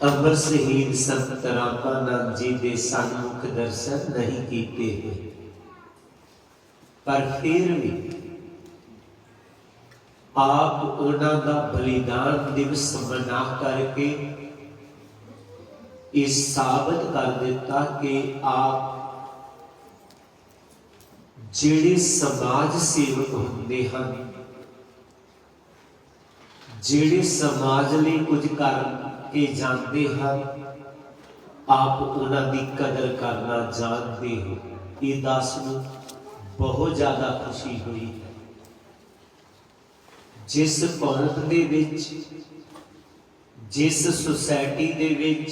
अमर शहीद संत रामानंद जी के सन्मुख दर्शन नहीं किए हुए, पर फिर भी आप उन्हों का बलिदान दिवस मना करके इस साबित कर दिता कि आप जिहड़े समाज सेवक होंदे हन, जिहड़े समाज लई कुछ करके जाते हैं, आप उन्हां दी कदर करना जानते हो। ये दस नूं बहुत ज़्यादा खुशी हुई है। जिस कौम दे विच, जिस सोसाइटी दे विच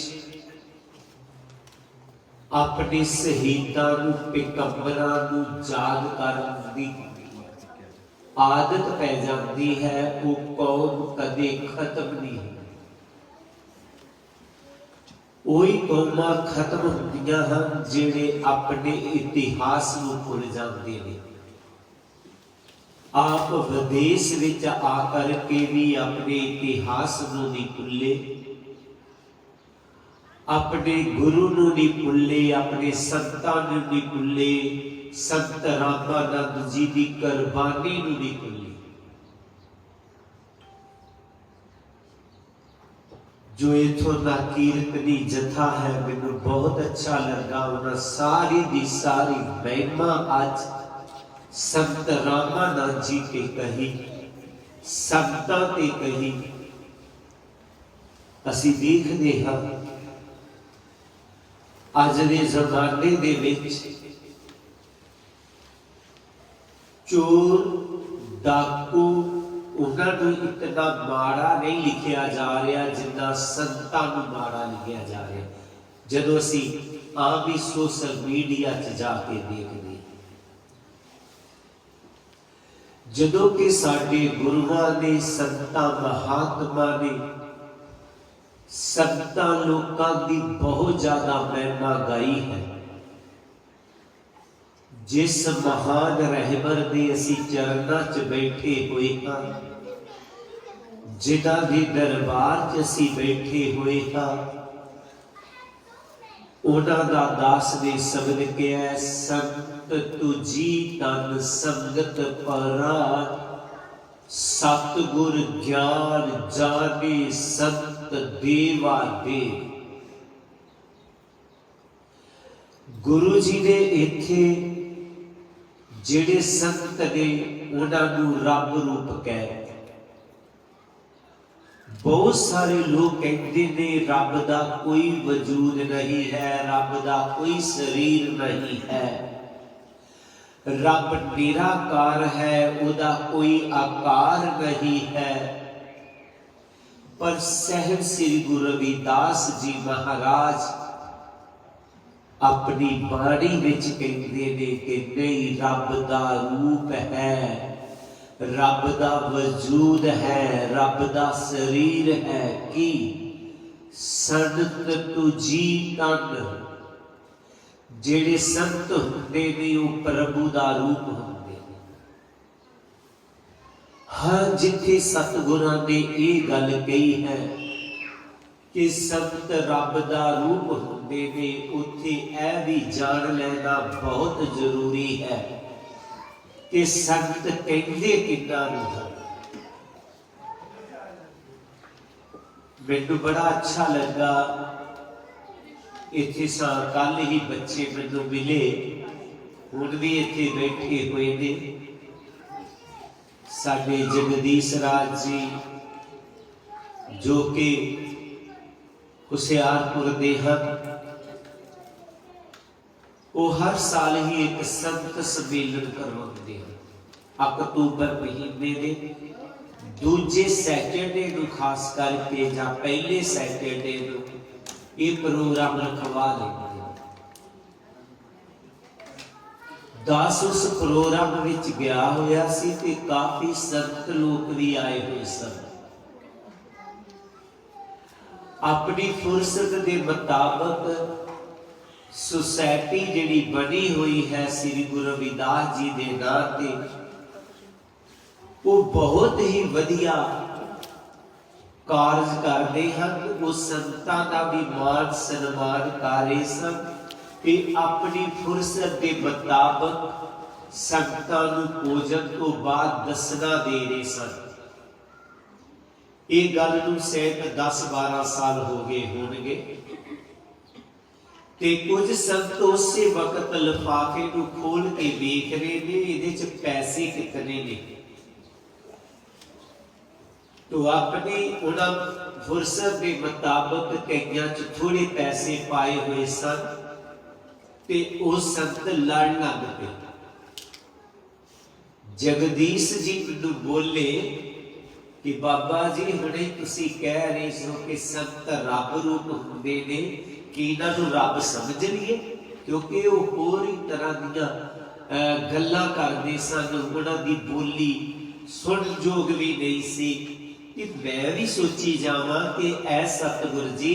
अपने शहीदां नूं, पैगंबरां नूं याद करन दी आदत पै जाती है, वो कौम कदे खत्म नहीं होती। वही कौमां खत्म होंदियां हन जिहड़े अपने इतिहास नूं भुल जाते हैं। आप विदेश विच आकर के भी अपने इतिहास नूं नहीं भुले, अपने गुरु नूं नहीं भुले, अपने संतां नूं नहीं भुले, संत रामानंद जी की कुर्बानी नूं नहीं भुले। जो इथों का कीर्तनी जथा है, मैनूं बहुत अच्छा लगा। उन्हें सारी दी सारी महिमा अज संत रामानंद जी के कही, संतां ते कही। असीं देखदे हां अज दे जमाने दे विच चोर डाकू उन्होंने इतना माड़ा नहीं लिखिया जा रहा जिन्ना संतां नूं माड़ा लिखिया जा रहा। जदों असीं आम ही सोशल मीडिया च जाके देखते, जदों कि साडे गुरुआं ने, संतां महात्मा ने, संतां लोकां दी बहुत ज्यादा महिमा गाई है। जिस महान रहबर दे असीं चरनां च बैठे हुए हां, जिन्हां दे दरबार च असीं बैठे हुए हां, उन्हां दा दास ने शब्द कहा, संत तुझी तन संगत परा, सतगुर ज्ञान जाने संत देवा देव। गुरु जी ने इत्थे जिहड़े संत ने उन्हां नूं रब रूप कह, बहुत सारे लोग कहते ने रब दा कोई वजूद नहीं है, रब दा कोई शरीर नहीं है, रब निराकार है, उदा कोई आकार नहीं है। पर सहब श्री गुरु रविदास जी महाराज अपनी बाणी विच कहते ने कि नहीं, रब दा रूप है, रब दा वजूद है, रब दा शरीर है। कि संत तुझी तन, जेड़े संत हुंदे ने वो प्रभु दा रूप हुंदे। हाँ, जिथे सतगुरां ने ये गल कही है कि संत रब दा रूप हुंदे ने, उत्थे यह भी जान लेना बहुत जरूरी है कि संत कहंदे किन्ना नूं हन। मैनूं बड़ा अच्छा लगा, इत्थे कल ही बच्चे मैनूं मिले, हुण भी इत्थे बैठे हुए ने। साडे जगदीश राज जी जो कि हुशियारपुर दे हन, वो हर साल ही एक संत सम्मेलन करवाते हैं। अक्तूबर महीने के दूजे सैटरडे नूं खास करके या पहले सैटरडे नूं ये प्रोग्राम रखवा लेते हैं। दास उस प्रोग्राम विच गया होया सी ते काफी संत लोग भी आए हुए सन। अपनी फुरसत के मुताबिक सोसाइटी जिहड़ी बनी हुई है श्री गुरु रविदास जी के नाम से, वो बहुत ही वधिया ਕਾਰਜ ਕਰਦੇ ਹਨ, ਉਹ ਸੰਤਾਂ ਦਾ ਵੀ ਮਾਨ ਸਨਮਾਨ ਕਰ ਰਹੇ ਸਨ ਤੇ ਆਪਣੀ ਫੁਰਸਤ ਦੇ ਮੁਤਾਬਕ ਸੰਤਾਂ ਨੂੰ ਭੋਜਨ ਤੋਂ ਬਾਅਦ ਦਸਣਾ ਦੇ ਰਹੇ ਸਨ। ਇਹ ਗੱਲ ਨੂੰ ਸ਼ਾਇਦ 10-12 ਸਾਲ ਹੋ ਗਏ ਹੋਣਗੇ ਤੇ ਕੁਝ ਸੰਤ ਉਸੇ ਵਕਤ ਲਿਫਾਫੇ ਨੂੰ ਖੋਲ ਕੇ ਵੇਖ ਰਹੇ ਨੇ, ਇਹਦੇ ਚ ਪੈਸੇ ਕਿਤਨੇ ਨੇ। तो अपने उन्हें फुरसत के मुताबिक कईयां च थोड़े पैसे पाए हुए सन ते वो संत लड़ लग पे। जगदीश जी मैनू बोले कि बाबा जी हुणे तुसी कह रहे सो कि संत रब रूप हुंदे ने, कि इन्हां नूं रब समझ लीए, क्योंकि वो होर ही तरह दियां गल्लां करदे सन, उन्हां दी बोली सुन जोग भी नहीं सी। कि मैं भी सोची जावां कि ऐ सतगुर जी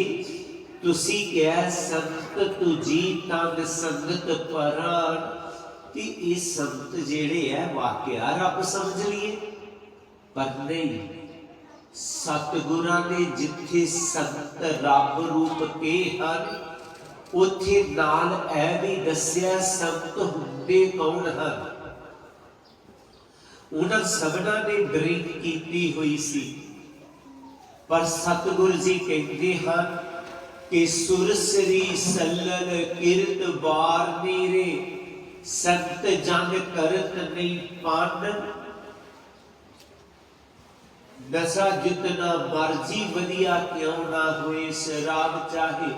तुसी क्या संत तुझी तन संगत परान, कि ये संत जेड़े है वाकया रब समझ लिए। पर नहीं, सतगुरां ने जिथे संत रब रूप के हन उथे नाल ऐ भी दस्या संत हुंदे कौन हन। उन्हां सबना ने ड्रिंक कीती हुई सी, पर सतगुरु जी कहते हैं कि सुरसरी सल्लल किरत बार नीरे, संत जन करत नहीं पान। नशा जितना मर्जी वधिया क्यों ना होए, शराब चाहे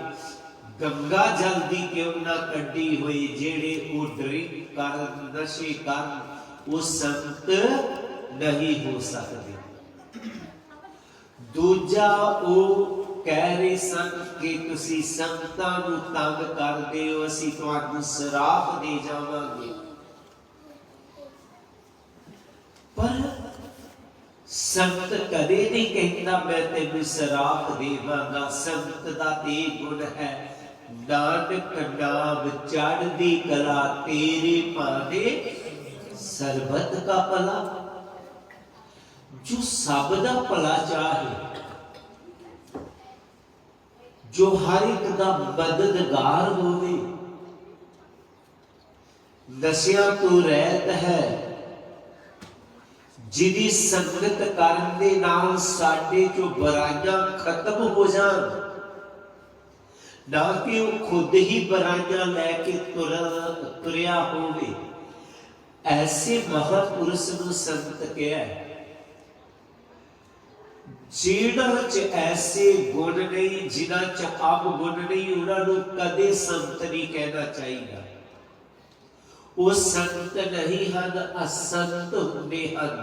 गंगा जल दी क्यों ना कड्डी होए, जेड़े वो ड्रिंक कर नशे कर वो संत नहीं हो सकते। दूजा वो कह रहे सन कि तुसी संतां नूं तंग करदे हो, असीं तुहानूं सराप दे जावांगे। पर संत कदे नहीं कहता मैं तेनूं सराप देवांगा। संत दा ते गुण है, नानक नाम चढ़दी कला, तेरे भाने सरबत का भला। जो सब दा भला चाहे, जो हर एक दा मददगार होवे, नशियां तो रहत है, जिहदी संगत करन दे नाल साडे चों बुराइयां खत्म हो जान, ना कि वो खुद ही बुराइयां लैके तुरिया होवे। ऐसे महापुरुष नूं संत कहा जिन्हां च ऐसे गुण नहीं, जिन्हां च अब गुण नहीं, उन्होंने कदे संत नहीं कहना चाहिए। वो संत नहीं हन, असंत हुंदे हन।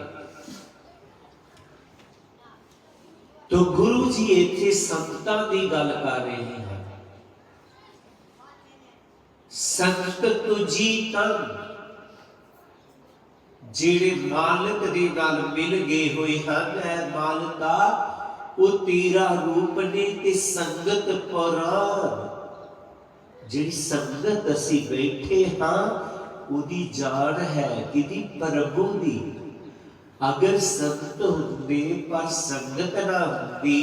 तो गुरु जी इत्थे संतां दी गल कर रहे हैं। संत तुझी तन जेड़े मालिक दे नाल मिल गए हुए हैं, मालिका वो तेरा रूप ने ते संगत पुराण। जिहड़ी संगत असी बैठे हाँ उदी जान है किदी प्रभु दी। अगर संत हुंदे पर संगत ना हुंदी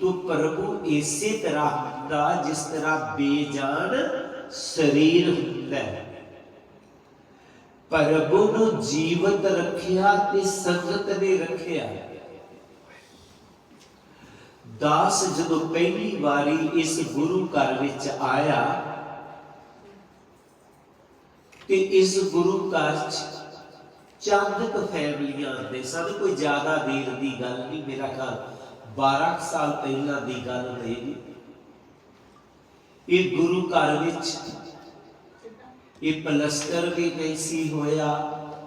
तो प्रभु इसे तरह हुंदा जिस तरह बेजान शरीर हुंदा है। प्रभु नूं जीवत रखिया ते संगत ने रखिया। दास जदों पहली बारी इस गुरु घर विच आया ते इस गुरु घर चंद क फैमिलियां आंदे सन। कोई ज्यादा देर की गल नहीं, मेरा ख्याल 12 साल पहला की गल होएगी। ये गुरु घर विच ये पलस्तर भी नहीं सी होया,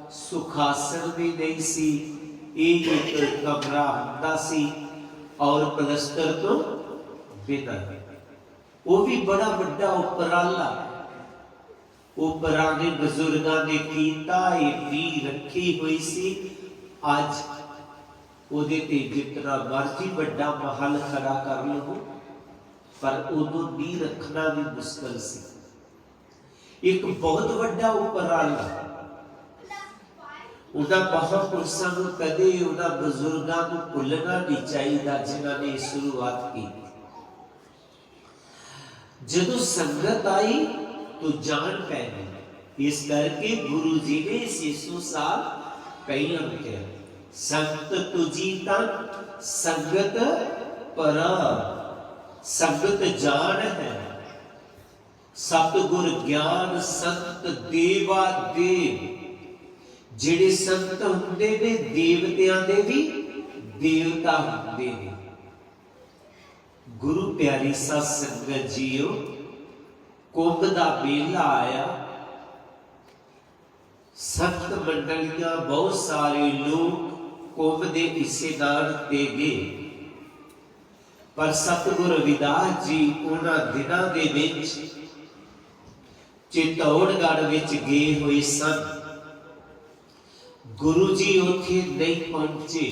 सुखासन भी नहीं सी। एक कमरा हुंदा सी और पलस्तर तो बिना। वो भी बड़ा बड़ा उपराला वो पुराने बजुर्गों ने कीता, नींह रखी हुई सी। अज उहदे ते जितना मर्जी बड़ा महल खड़ा कर लो, पर उदों नींह रखना भी मुश्किल सी। एक बहुत बड़ा उपराला ਉਹਨਾਂ ਮਹਾਂਪੁਰਸ਼ਾਂ ਨੂੰ ਕਦੇ, ਉਹਨਾਂ ਬਜ਼ੁਰਗਾਂ ਨੂੰ ਭੁੱਲਣਾ ਨਹੀਂ ਚਾਹੀਦਾ ਜਿਨ੍ਹਾਂ ਨੇ ਸ਼ੁਰੂਆਤ ਕੀਤੀ। ਜਦੋਂ ਸੰਗਤ ਆਈ तो जान पै गई। इस करके गुरु जी ने 600 साल पहले कहा, संगत तुझी तन संगत पर, संगत जान है, सतगुर ज्ञान संत देवा देव। ਜਿਹੜੇ ਸੰਤ ਹੁੰਦੇ ਨੇ ਦੇਵਤਿਆਂ ਦੇ ਵੀ ਦੇਵਤਾ ਹੁੰਦੇ ਨੇ। ਗੁਰੂ ਪਿਆਰੀ ਸਾਧ ਸੰਗਤ ਜੀਓ, कुंभ का मेला आया, संत मंडलियां बहुत सारे लोग कुंभ के हिस्सेदार ते गए, पर सतगुर रविदास जी उन्हां दिनां दे विच चित्तौड़गढ़ विच गए हुए सन। गुरु जी उत्थे नहीं पहुंचे।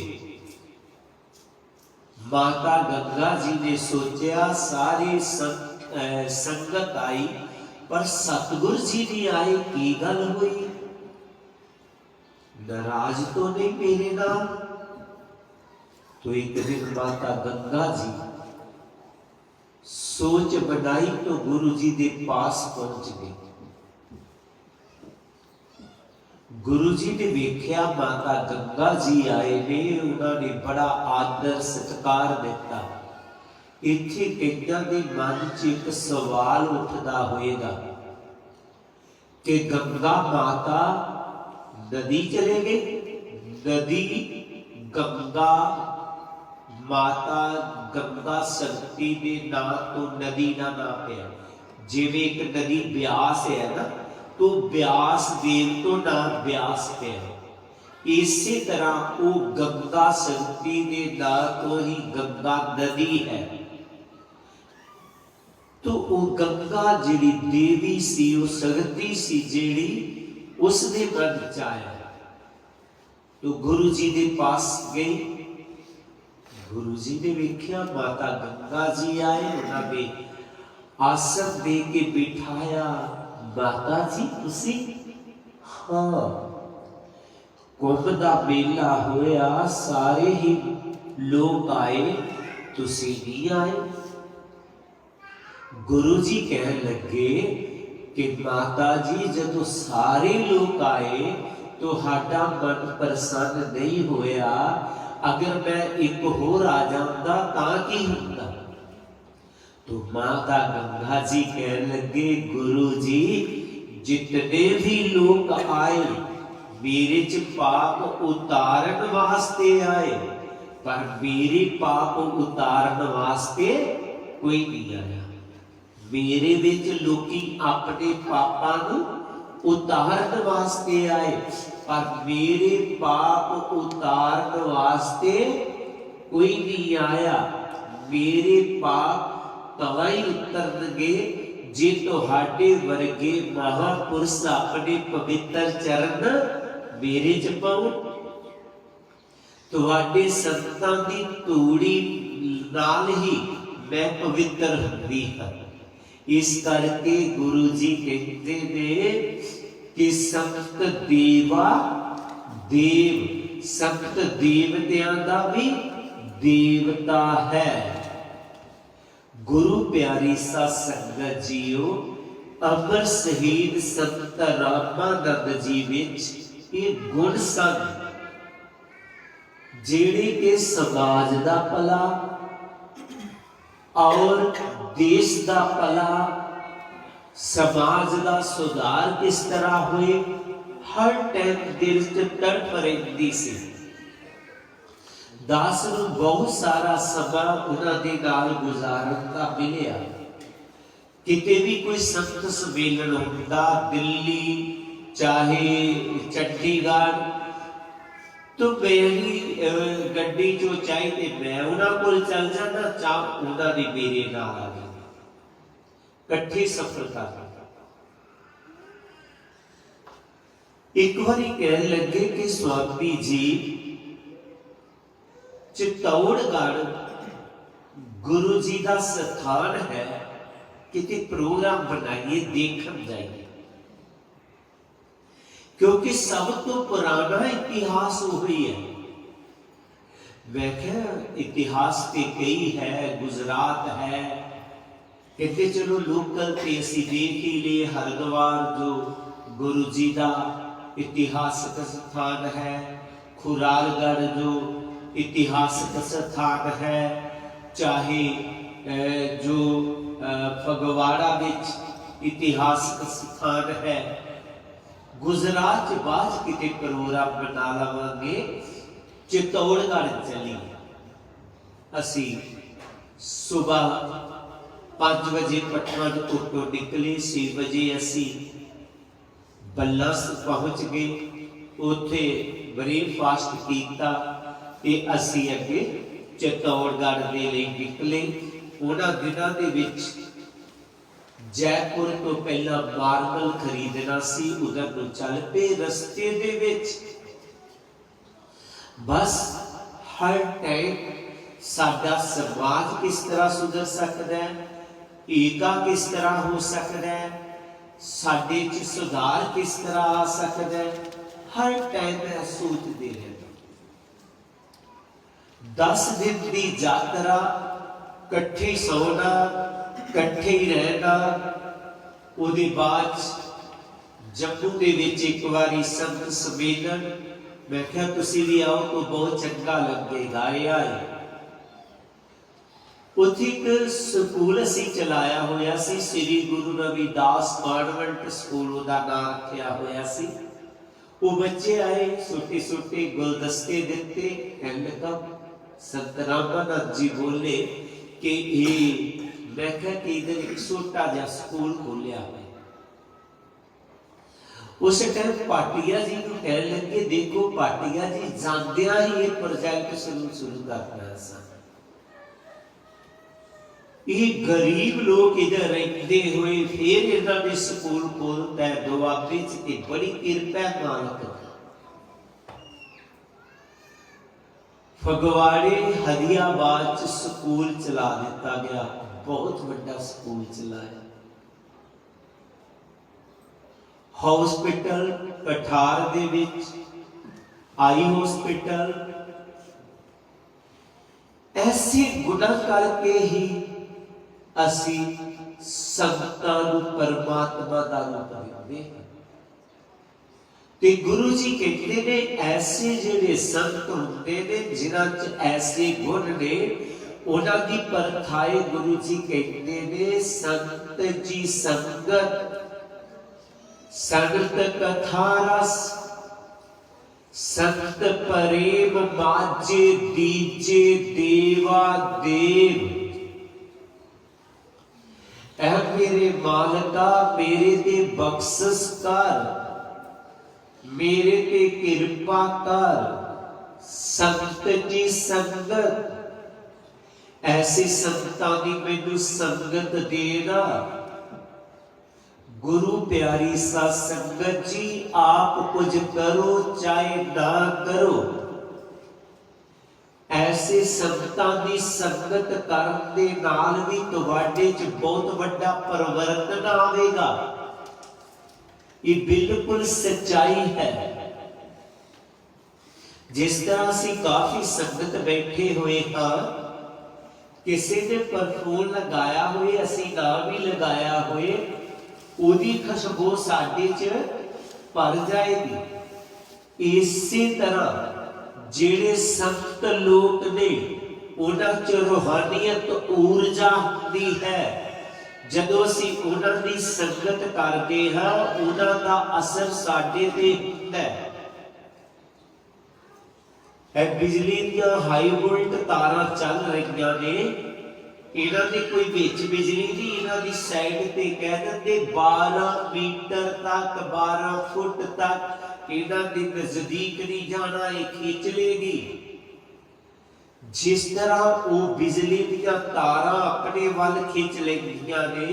माता गंगा जी ने सोचा सारे संगत आई पर सतगुर जी नहीं आए, की गल हुई? नाराज तो नहीं मेरे नाल? तो एक दिन माता गंगा जी सोच बनाई तो गुरु जी के पास पहुंच गए। गुरु जी ने वेख्या माता गंगा जी आए ने, उन्होंने बड़ा आदर सत्कार दिता। इत्थे कईयां दे मन च एक सवाल उठदा होएगा कि गंगा माता नदी चले गए, नदी गंगा माता गंगा शक्ति के नाम तो नदी का नाम है। जिवें एक नदी ब्यास है ना, तो ब्यास देव तो नाम ब्यास है। इसी तरह वो गंगा शक्ति के नाम तो ही गंगा नदी है। तो वो गंगा जिहड़ी देवी सी, वो शक्ति सी जिहड़ी, उसने मन च आया तो गुरु जी के पास गई। गुरु जी ने वेख्या माता गंगा जी आए, उन्होंने आसन दे के बिठाया। माता जी तुसी? हाँ, कुंभ का मेला होया, सारे ही लोग आए, तुसी नहीं आए? गुरु जी कहन लगे कि माता जी जदों सारे लोग आए तो हाडा मन प्रसन्न नहीं होया, अगर मैं एक होर आ जाता तां की हुंदा? तो माता गंगा जी कहन लगे, गुरु जी जितने भी लोग आए मेरे च पाप उतारन वास्ते आए, पर मेरे पाप उतारन वास्ते कोई नहीं आया। मेरे विच लोकी अपने पापां नूं उतारन वास्ते आए, पर मेरे पाप उतारन वास्ते कोई नहीं आया। मेरे पाप तवां ही उतरनगे जे तुहाडे वर्गे महापुरुष अपने पवित्र चरण मेरे च पाउण। तुहाडे संतां दी तूड़ी नाल ही मैं पवित्र हुंदी हां। इस करके गुरु जी कहते ने कि संत देवा देव, संत देवतियां दा भी देवता है। गुरु प्यारी सा संगत जीओ, अमर शहीद संत रामानंद जी विच ये गुण सन जेड़े के समाज दा भला और देश दा भला, समाज दा सुधार किस तरह हुए, हर टाइम दिल च तड़प रहिंदी सी। दास नूं बहुत सारा समा उन्हां दे नाल गुजारन दा मिलिया। किते भी कोई संत सम्मेलन होंदा, दिल्ली चाहे चंडीगढ़, तो मेरी गड्डी चो चाहिए मैं उन्हां कोल चल जाना, चाह उन्हां ने मेरे नाल आ जाना, कट्ठे सफर करना। एक बारी कह लगे कि स्वामी जी चित्तौड़गढ़ गुरु जी का स्थान है, किसी प्रोग्राम बनाइए देखन जाइए। क्योंकि सब तो पुराना इतिहास वही है। मैं क्या इतिहास ते कई है, गुजरात है, कहते चलो लोकल ते असी देख ही लिए। हरिद्वार जो गुरु जी का इतिहासक स्थान है, खुरालगढ़ जो इतिहासक स्थान है, चाहे जो फगवाड़ा विच इतिहासक स्थान है। गुजरात च बाद किते प्रोग्राम बना लवांगे। चित्तौड़गढ़ चली असी सुबह 5 बजे पटना तो निकले, 6 बजे असी बल्लस पहुँच गए। उत्थे ब्रेकफास्ट किया ते असी अगे चित्तौड़गढ़ दे लई निकले। उन्हां दिनां दे विच जयपुर तो पहला मार्बल खरीदना सी, उधर नूं चल पे। रस्ते दे विच बस हर टाइम साडा समाज किस तरह सुधर सकता है, एका किस तरह हो सकता है, साडे च सुधार किस तरह आ सकता है, हर टाइम मैं सोचते रहता। 10 दिन की यात्रा, कट्ठे ही सोना, कट्ठे ही रहना। उहदे बाद जम्मू के विच एक बारी संत सम्मेलन, मैं क्या तुसी भी आओ तो बहुत चंगा लगेगा। आए उत्थे एक स्कूल असी चलाया होया सी, श्री गुरु रविदास कॉन्वेंट स्कूल उहदा नाम रखिया होया सी। वो बच्चे आए, छोटे छोटे गुलदस्ते दिते, वेलकम। संत रामानंद जी बोले कि ये मैं क्या कि इधर एक छोटा जा स्कूल खोलिया है। उस टाइम पाटिया जी को कह लगे, देखो पाटिया जी जानदिया ही ये प्रोजेक्ट शुरू करना सा। ये गरीब लोग इधर रहते हुए फिर इन्होंने स्कूल खोलता है। दुआबे च बड़ी कृपा मालिक। फगवाड़े हरियाबाद च स्कूल चला दिता गया, बहुत बड़ा स्कूल चलाया। हॉस्पिटल कठार दे विच, आई हॉस्पिटल। ऐसे गुना करके ही असी संतां नूं परमात्मा दा रूप दिंदे हां। ते गुरु जी कहते ने ऐसे जिहड़े संत हुंदे ने जिन्हां च ऐसे गुण ने, उन्हां दी परखाए गुरु जी कहते ने संत जी संगत, संत कथा रस, संत प्रेम माजे दीजे देवा देव। ऐ मेरे मालका मेरे ते बख्शिश कर, मेरे ते कृपा कर। संत जी संगत, ऐसे संतां दी मैनू संगत देना। गुरु प्यारी सा संगत जी, आप कुछ करो चाहे ना करो, ऐसे संतां दी संगत करन दे नाल भी तुहाडे च बहुत बड़ा परिवर्तन आवेगा। ये बिल्कुल सच्चाई है। जिस तरह असीं काफी संगत बैठे हुए हाँ, किसी ने परफ्यूम लगाया हुए, असीं ना भी लगाया हुए, उहदी खुशबू साडे च भर जाएगी। इसी तरह जिहड़े संत लोग ने उन्हां च रूहानियत ऊर्जा हुंदी है। जदों असीं उन्हां दी संगत करदे हां, उन्हां दा असर साडे ते हुंदा है। बिजली दीयां हाई वोल्ट तारां चल रहीआं ने, इन्हां दी कोई विच बिजली नहीं, इन्हां दी साइड ते कह दिंदे 12 मीटर तक, 12 फुट तक इन्हां दे नजदीक नहीं जाना, ये खींच लेगी। जिस तरह वो बिजली दीयां तारां अपने वल खींच लेंदियां ने,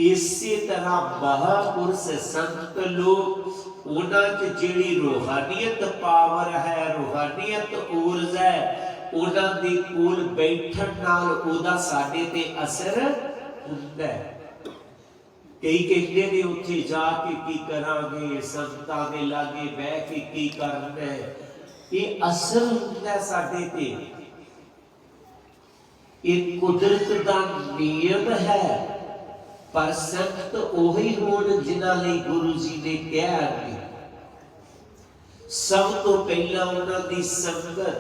इसी तरह महापुरुष संत लोग उन्हां च जिहड़ी रूहानियत पावर है, रूहानियत ऊर्जा है, उन्हां दे कोल बैठण नाल उहदा साडे ते असर हुंदा है। कई कहते ने उत्थे जाके की करांगे, संतां दे लागे बह के की करना है। ये असर हुंदा साडे ते, ये कुदरत दा नियम है। पर संत ओही होण जिन्हां लई गुरु जी ने कहा कि सब तो पहला उन्हां दी संगत,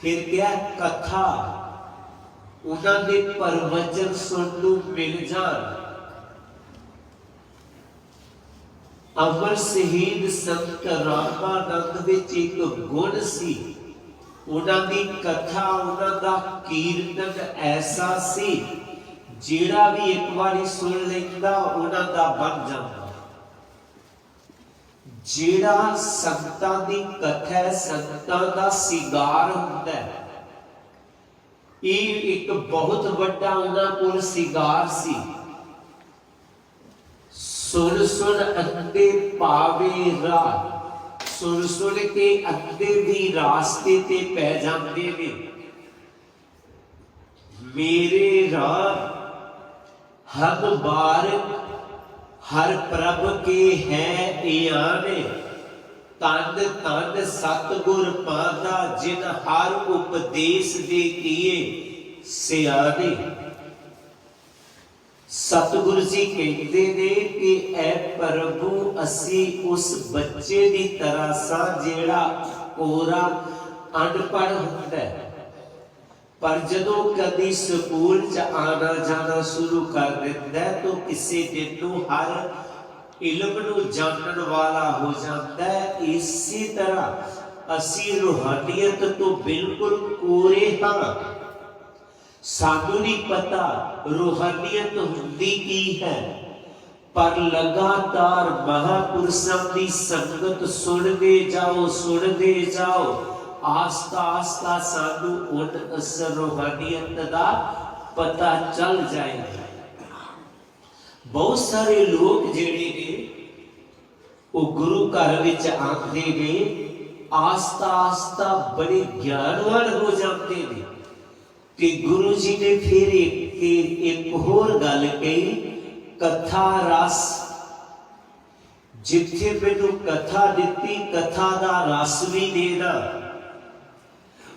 फिर क्या कथा, उन्हां दे प्रवचन सुनन नूं मिल जाण। अमर शहीद संत रामानंद विच एक गुण सी, उन्हां दी कथा, उन्हां दा कीर्तन ऐसा सी जिहड़ा भी एक बारी सुन लैंदा उन्हां दा बन जांदा। जिहड़ा संतां दी कथा है, संतां दा सिंगार हुंदा है। ये एक बहुत वड्डा उन्हां कोल सिंगार सी। सुन सुन अंधे पावे राह, सुन सुन के अंधे भी रास्ते ते पै जांदे ने। मेरे राह हम बार हर प्रभ के है आने, तन तन सतगुर पादा जिन हर उपदेश दे किए सियाने। सतगुरु जी कहते ने कि ऐ प्रभु असी उस बच्चे की तरह सा जेड़ा कोरा अनपढ़ हुंदा है, पर जदों कदी स्कूल च आना जाना शुरू कर दिंदा तो किसी दिन नूं हर इल्म नूं जानन वाला हो जाता है। इसी तरह असी रूहानियत तो बिल्कुल कोरे हाँ। सानू नहीं पता रूहानियत हुंदी की है, पर लगातार महापुरुषों की संगत सुनते जाओ, आस्ता आस्ता सानू उस रूहानियत का पता चल जाएगा। बहुत सारे लोग जिहड़े ने वो गुरु घर विच आंदे ने, आस्ता आस्ता बड़े ज्ञानवान हो जाते हैं। कि गुरु जी ने फिर एक होर गल कही, कथा रस। जिथे मैनू कथा दिती, कथा दा रस भी देना।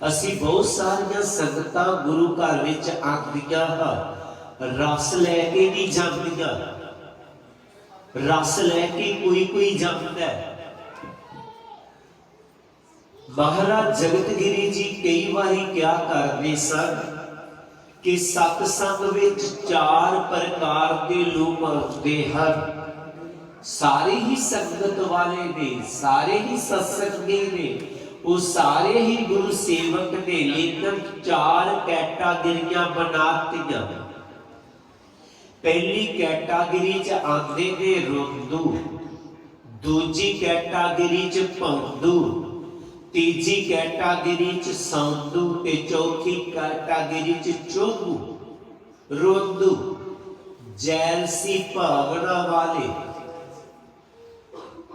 असी बहुत सारिया संगतां गुरु घर विच आंदियां हां, रस लैके नहीं जांदियां। रस लैके कोई जांदा है। महाराज जगतगिरी जी कई बारी क्या करते सन कि सत्संग विच 4 प्रकार के लोग आते हैं। सारे ही संगत वाले ने, सारे ही सत्संगी ने, वो सारे ही गुरु सेवक ने, लेकिन 4 कैटागरियां बनातियां। पहली कैटागरी च आंदे ने रोंदू, दूजी कैटागरी च भौंदू, तीजी कैटागरी च सौंदू ते चौथी कैटागरी च चोगू। रोंदू जैलसी भावना वाले।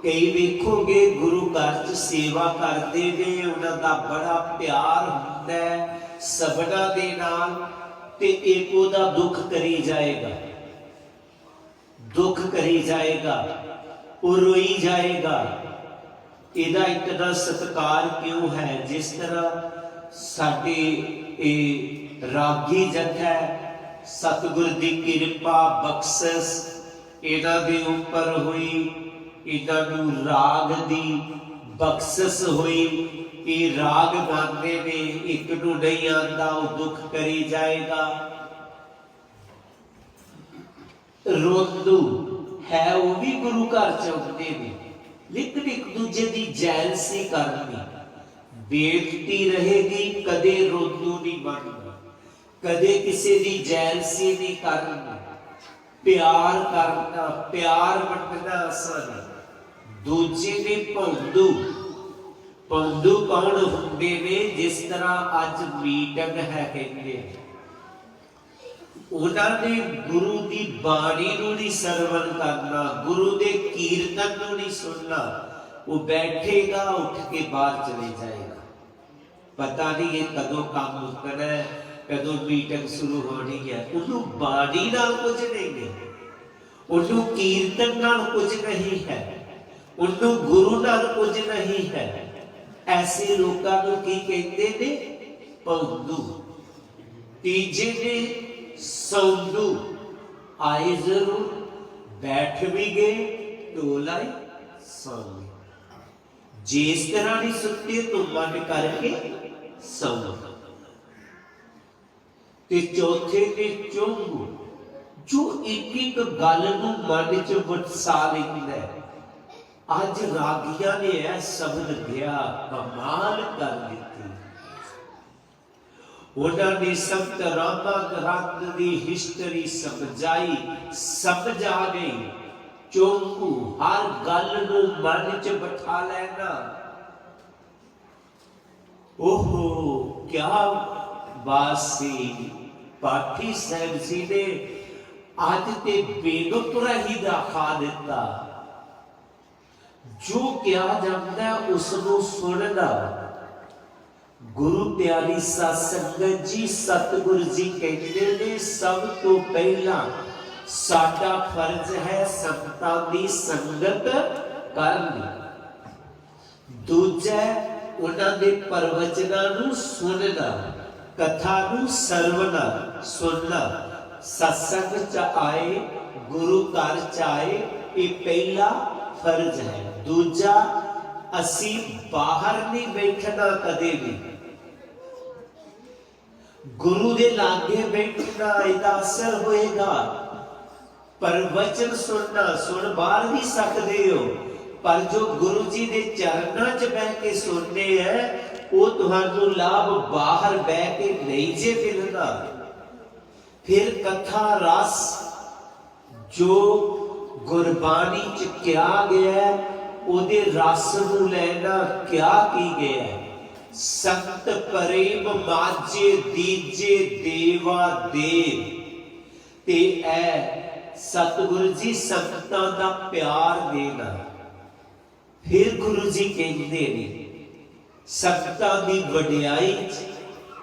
कई वेखोगे गुरु घर च सेवा करते ने, उन्हां दा बड़ा प्यार हुंदा है सबना दे नाल, ते एक ओदा दुख करी जाएगा, दुख करी जाएगा, वो रोई जाएगा। इहदा इतना सत्कार क्यों है? जिस तरह साडे रागी जथा सतगुर दी कृपा बख्शिश इन्हां दे उपर हुई, इन्हां नूं राग दी बख्शिश हुई। ये राग गाते ने, एक नूं नहीं आंदा वो दुख करी जाएगा। रोंदू है वो भी गुरु घर च आउंदे ने, लेकिन एक दूजे की जैलसी करनी, बेइज्जती रहेगी, कदे रोंदू नहीं बनना, कदे किसी की जैलसी नहीं करनी। प्यार करना, प्यार वंडना आसान। दूजे ने भौंदू, भौंदू कौन हुंदे ने? जिस तरह अज मीटिंग है कहते उन्होंने गुरु की बाणी नूं नहीं सरवण करना, गुरु के कीर्तन नूं नहीं सुनना। वो बैठेगा, उठ के बाहर चले जाएगा। पता नहीं ये कदों काम मुकना है, कदों मीटिंग शुरू होनी है। उन्होंने बाणी नाल कुछ नहीं है। ਉਹਨੂੰ ਕੀਰਤਨ ਨਾਲ ਕੁਝ ਨਹੀਂ ਹੈ, ਉਹਨੂੰ ਗੁਰੂ ਨਾਲ ਕੁਝ ਨਹੀਂ ਹੈ। ਐਸੇ ਲੋਕਾਂ ਨੂੰ ਕੀ ਕਹਿੰਦੇ ਨੇ? ਪੌਂਦੂ। ਤੀਜੇ ਨੇ ਸੌਂਦੂ। ਆਏ ਜ਼ਰੂਰ, ਬੈਠ ਵੀ ਗਏ, ਟੋਲਾਈ ਸੌਂ ਗਏ। ਜਿਸ ਤਰ੍ਹਾਂ ਨਹੀਂ ਸੁੱਤੇ ਤੂੰ ਮਨ ਕਰਕੇ ਸੌਂ। ਤੇ ਚੌਥੇ ਨੇ ਚੌਂਗੂ, ਜੋ ਇੱਕ ਇੱਕ ਗੱਲ ਨੂੰ ਮਨ ਚ ਵਟਸਾ ਲੈਂਦਾ। ਅੱਜ ਰਾਗੀਆਂ ਨੇ ਇਹ ਸ਼ਬਦ ਗਿਆ, ਕਮਾਲ ਕਰ ਦਿੱਤੀ। ਉਹਨਾਂ ਨੇ ਸੰਤ ਰਾਮਾ ਗ੍ਰੰਥ ਦੀ ਹਿਸਟਰੀ ਸਮਝਾਈ, ਸਮਝ ਆ ਗਈ। ਚੌਂਕੂ, ਹਰ ਗੱਲ ਨੂੰ ਮਨ ਚ ਬਿਠਾ ਲੈਣਾ। ਓਹੋ ਕਿਆ ਬਾਸੀ ਪਾਠੀ ਸਾਹਿਬ ਜੀ ਨੇ ਅੱਜ ਤੇ ਬੇਗੁਪਰਾ ਹੀ ਦਿਖਾ ਦਿੱਤਾ। ਜੋ ਕਿਹਾ ਜਾਂਦਾ ਉਸ ਨੂੰ ਸੁਣਨਾ। ਗੁਰੂ ਪਿਆਰੀ ਸਾਧ ਸੰਗਤ ਜੀ, ਸਤਿਗੁਰੂ ਜੀ ਕਹਿੰਦੇ ਨੇ ਸਭ ਤੋਂ ਪਹਿਲਾਂ ਸਾਡਾ ਫਰਜ਼ ਹੈ ਸੰਤਾਂ ਦੀ ਸੰਗਤ ਕਰਨੀ। ਦੂਜਾ ਉਹਨਾਂ ਦੇ ਪ੍ਰਵਚਨਾਂ ਨੂੰ ਸੁਣਨਾ, ਕਥਾ ਨੂੰ ਸਰਵਣਾ ਸੁਣਨਾ। ਸਤਸੰਗ ਚ ਆਏ, ਗੁਰੂ ਘਰ ਚ ਆਏ, ਇਹ ਪਹਿਲਾ ਫਰਜ਼ ਹੈ। ਦੂਜਾ, ਅਸੀਂ ਬਾਹਰ ਨਹੀਂ ਬੈਠਣਾ ਕਦੇ ਵੀ। ਗੁਰੂ ਦੇ ਲਾਗੇ ਬੈਠਣਾ ਇਹਦਾ ਅਸਰ ਹੋਏਗਾ। ਪ੍ਰਵਚਨ ਸੁਣਨਾ, ਸੁਣ ਬਾਹਰ ਵੀ ਸਕਦੇ ਹੋ, ਪਰ ਜੋ ਗੁਰੂ ਜੀ ਦੇ ਚਰਨਾਂ 'ਚ ਬਹਿ ਕੇ ਸੁਣਨੇ ਹੈ ਉਹ ਤੁਹਾਨੂੰ ਲਾਭ ਬਾਹਰ ਬਹਿ ਕੇ ਨਹੀਂ ਜੇ ਮਿਲਦਾ। ਫਿਰ ਕਥਾ ਰਸ ਜੋ ਗੁਰਬਾਣੀ 'ਚ ਕਿਹਾ ਗਿਆ ਉਹਦੇ ਰਸ ਨੂੰ ਲੈਣਾ। ਕਿਆ ਕੀ ਗਿਆ? ਸੰਤ ਪ੍ਰੇਮ ਮਾਝੇ ਦੀਜੇ ਦੇਵਾ ਦੇਵ। ਤੇ ਇਹ ਸਤਿਗੁਰੂ ਜੀ ਸੰਤਾਂ ਦਾ ਪਿਆਰ ਦੇਣਾ। ਫਿਰ ਗੁਰੂ ਜੀ ਕਹਿੰਦੇ ਨੇ ਸੰਤਾਂ ਦੀ ਵਡਿਆਈ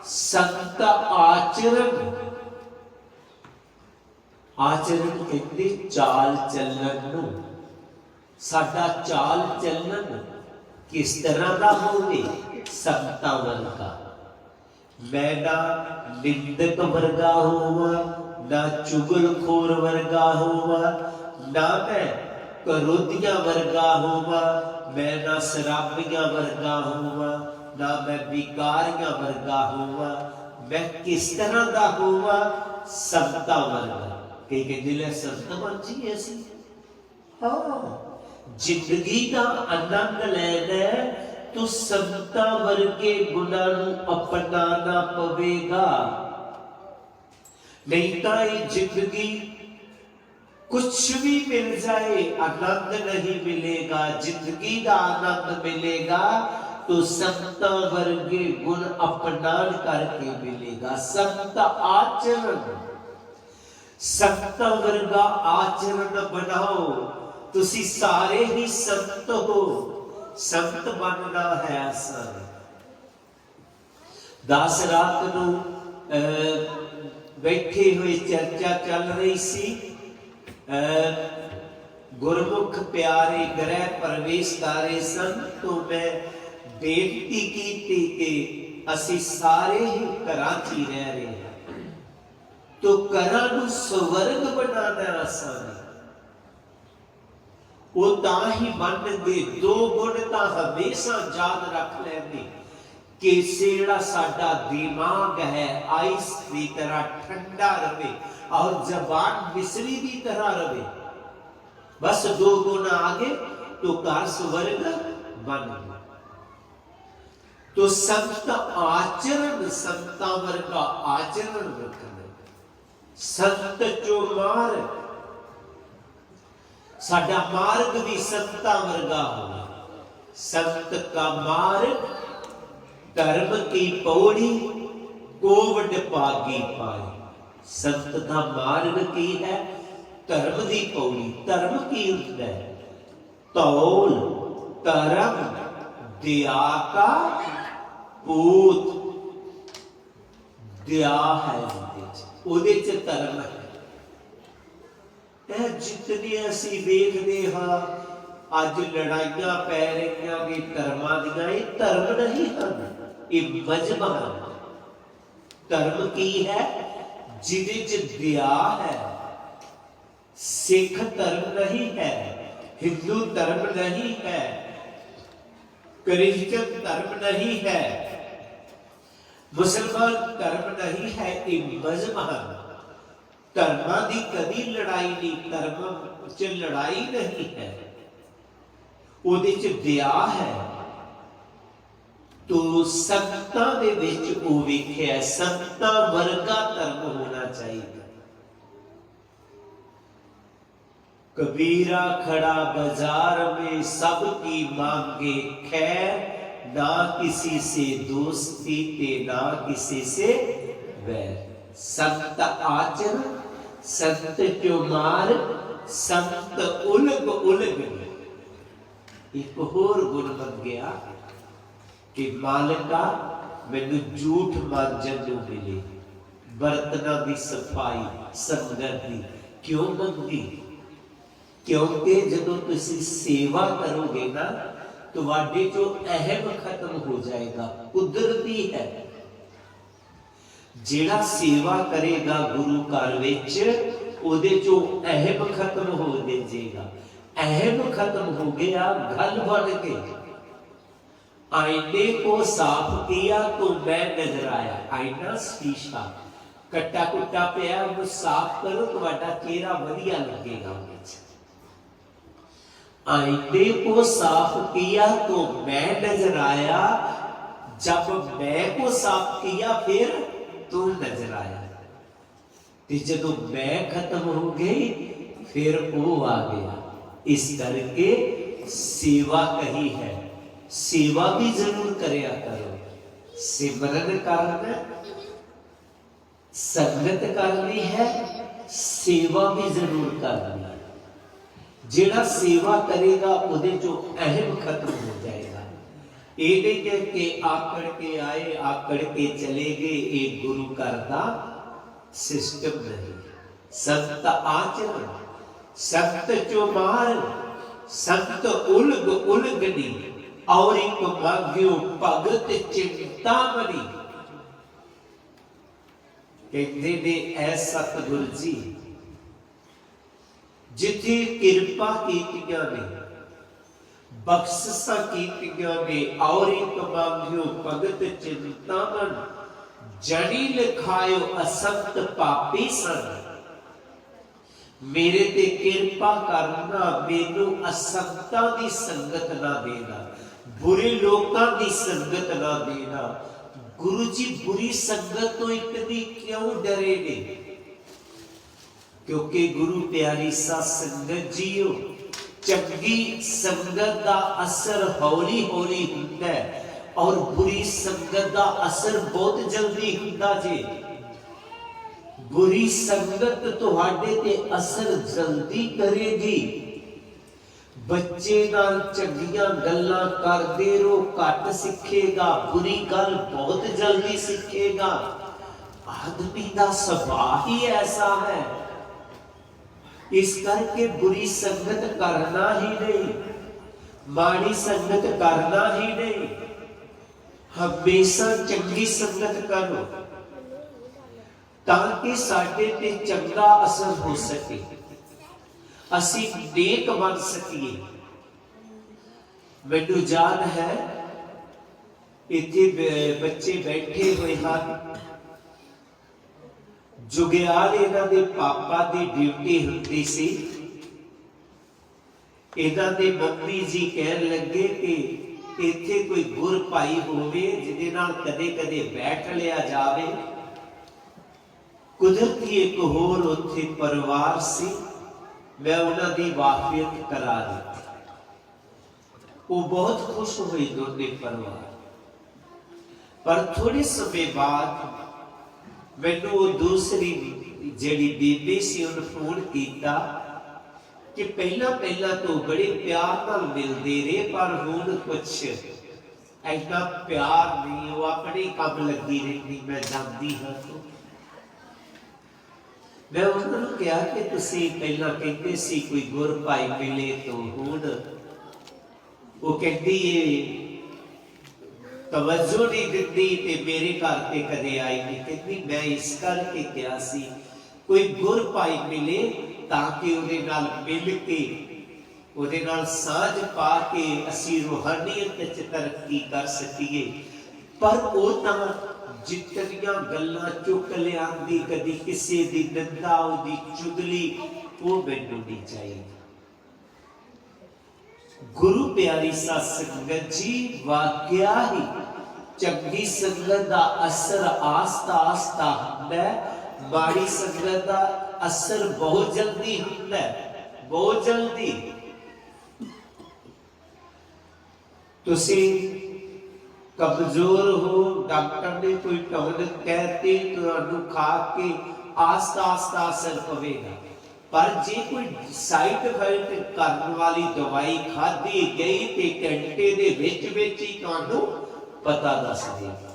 ਸੰਤ ਆਚਰਨ। ਆਚਰਨ ਕਹਿੰਦੇ ਚਾਲ ਚੱਲਣ ਨੂੰ। ਸਾਡਾ ਚਾਲ ਚੱਲਣ ਕਿਸ ਤਰ੍ਹਾਂ ਦਾ ਹੋਵੇ? ਸੰਤਾਂ ਵਰਗਾ। ਮੈਂ ਨਾ ਨਿੰਦਕ ਵਰਗਾ ਹੋਵਾਂ, ਨਾ ਚੁਗਲਖੋਰ ਵਰਗਾ ਹੋਵਾਂ, ਨਾ ਮੈਂ ਕਰੋਧੀਆਂ ਵਰਗਾ ਹੋਵਾਂ, ਮੈਂ ਨਾ ਸ਼ਰਾਬੀਆਂ ਵਰਗਾ ਹੋਵਾਂ, ਨਾ ਮੈਂ ਵਿਕਾਰੀਆਂ ਵਰਗਾ ਹੋਵਾਂ। ਮੈਂ ਕਿਸ ਤਰ੍ਹਾਂ ਦਾ ਹੋਵਾਂ? ਸੰਤਾਂ ਵਰਗਾ। ਕਈ ਕਹਿੰਦੇ ਲੈ ਸੰਤ ਬਣ ਜੀਏ ਅਸੀਂ। ਹਾਂ, ਜ਼ਿੰਦਗੀ ਦਾ ਆਨੰਦ ਲੈਣਾ ਤੂੰ ਸੰਤਾਂ ਵਰਗੇ ਗੁਣਾਂ ਨੂੰ ਅਪਣਾਣਾ ਪਵੇਗਾ। ਨਹੀਂ ਤਾਂ ਇਹ ਜ਼ਿੰਦਗੀ ਕੁਛ ਵੀ ਮਿਲ ਜਾਏ ਆਨੰਦ ਨਹੀਂ ਮਿਲੇਗਾ। ਜ਼ਿੰਦਗੀ ਦਾ ਆਨੰਦ ਮਿਲੇਗਾ तो संत वर्गे गुण अपनान करके मिलेगा। संत आचरण, संत वर्गा आचरण बनाओ। तुसी सारे ही संत हो, संत बनना है आसान। दास रात नूं बैठे हुए चर्चा चल रही सी। गुरमुख प्यारे ग्रह प्रवेशकारे सन, तो मैं बेनती की थी कि असी सारे ही घरां च ही रह रहे हैं, तो घरां नूं स्वर्ग बनाना आसान है। वो तां ही बनणगे। दो गुण तां हमेशा याद रख लेंगे कि जेड़ा साडा दिमाग है आइस की तरह ठंडा रहे और जबान मिश्री की तरह रहे। बस दो गुण आगे तो घर स्वर्ग बन गया। तो संत आचरण, संता वर्गा आचरण रखना। संत जो मार्ग, साडा मार्ग भी संता वर्गा होगा। संत का मार्ग धर्म की पौड़ी कोवड पागी पाई। संत का मार्ग की है? धर्म की पौड़ी। धर्म की होता है? तौल, धर्म, दया का पूत। दया है, उहदे च धर्म है। जितने असी देखते हाँ अज लड़ाइयां पै रही ने धर्मां दियां, ये धर्म नहीं हैं, ये मजहब हैं। धर्म की है? जिहदे च दया है। सिख धर्म नहीं है, हिंदू धर्म नहीं है, क्रिश्चियन धर्म नहीं है, मुसलमान धर्म नहीं है, ये मजहब हैं। धर्मां दी कदी लड़ाई नहीं, धर्म च लड़ाई नहीं है, उहदे च दया है। तो संगतां दे विच ओह वेखिआ संगतां वर्गा धर्म होना चाहिए। कबीरा खड़ा बाजार में सबकी मांगे खैर, ना किसी से दोस्ती ते ना किसी से बैर। संत आचरण संत चुमार संत उलग उलग। एक होर गुण बन गया कि मालिका मैनू झूठ मांजन नूं मिले, बर्तनां दी सफाई संगत दी क्यों मंगी? क्योंकि जदों तुसीं सेवा करोगे ना तुहाडे चों अहम खत्म हो जाएगा। कुदरती है, जिहड़ा सेवा करेगा गुरु घर विच उहदे चों अहम खत्म हो जाएगा। अहम खत्म हो गया, गल बन गई। आईने को साफ किया तो मैं नजर आया। आईना शीशा कट्टा कुट्टा पिया, वो साफ करो तो वाडा चेहरा वधिया लगेगा। आईने को साफ किया तो मैं नजर आया, जब मैं को साफ किया फिर तू नजर आया। जदों मैं खत्म हो गई फिर वो आ गया। इस करके सेवा कही है, सेवा भी जरूर करया करो। सिमरन करना, संगत करनी है, सेवा भी जरूर करनी है। जिहड़ा सेवा करेगा उहदे चों अहम खत्म हो जाएगा। ये नहीं कि आकड़ के आए आकड़ के चले गए, एक गुरु घर दा सिस्टम नहीं। संत आचरण संत चुमार संत उलग उलगनी, और एक मांग्यो भगत चिंतामणि। कहते ने ऐ सतगुर जी जिथे कृपा कीतियां ने, बख्शिशां कीतियां ने, और एक मांग्यो भगत चिंतामण। जड़ी लिखायो असंत पापी सन, मेरे ते कृपा करना, मैनू असंतां दी संगत ना देना, बुरे लोकां दी संगत ना देना। गुरु जी बुरी संगत तो एक दी क्यों डरे ने? क्योंकि गुरु प्यारी सा संगत जीओ, चंगी संगत दा असर हौली हौली हुंदा है, और बुरी संगत दा असर बहुत जल्दी हुंदा जे। बुरी संगत तुहाडे ते असर जल्दी करेगी। बच्चे नाल चंगियां गल्लां करदे रहो, घट सीखेगा, बुरी गल बहुत जल्दी सीखेगा। आदमी दा सुभाव ही ऐसा है। इस करके बुरी संगत करना ही नहीं, माड़ी संगत करना ही नहीं, हमेशा चंगी संगत करो ताकि साडे ते चंगा असर हो सके, असी नेक बन सकिए। मैनू याद है इत्थे बच्चे बैठे हुए हैं, जुगियाल इन्हां दे पापा दी ड्यूटी हुंदी सी। इन्हां दे मम्मी जी कहन लगे कि इत्थे कोई गुर भाई होवे जिहदे नाल कदे कदे बैठ लिया जावे। कुदरती एक होर उत्थे परिवार सी, मैं उन्हां दी वाफियत करा दी। वो बहुत खुश हुए दोनों परिवार। पर थोड़े समय बाद मैनू वो दूसरी जिहड़ी बीबी सी उन्हें फोन किया कि पहला पहला तो बड़े प्यार नाल मिलते रहे, पर हुण कुछ ऐसा प्यार नहीं। वो अपने काम लगी रहती, मैं जानती हाँ। मैं उन्होंने कहा कि तुसी पहला कहते सी कोई गुर भाई मिले तो हुण वो कहती है तवज्जो नहीं दिती ते मेरे घर ते कदे आई नहीं। कहती मैं इस करके क्या सी कोई गुर भाई मिले ताकि उहदे नाल मिल के उहदे नाल साझ पा के असी रूहानियत च तरक्की कर सकीए। पर वो तां जितनियां गल्लां चुक लियांदी कदी किसी दी निंदा उहदी चुगली वो मैनूं नहीं चाहिए। गुरु प्यारी साध संगत जी वाकया ही चंगी संगत दा असर आस्ता आस्ता हुंदा है, माड़ी संगत दा असर बहुत जल्दी हुंदा है, बहुत जल्दी। तुसी कमजोर हो, डॉक्टर ने कोई टॉनिक कहती तो खा के आस्ता आस्ता असर पवेगा। पर जे कोई साइड इफेक्ट करने वाली दवाई खाधी गई तो घंटे दे विच ही तुहानू पता दस देगा।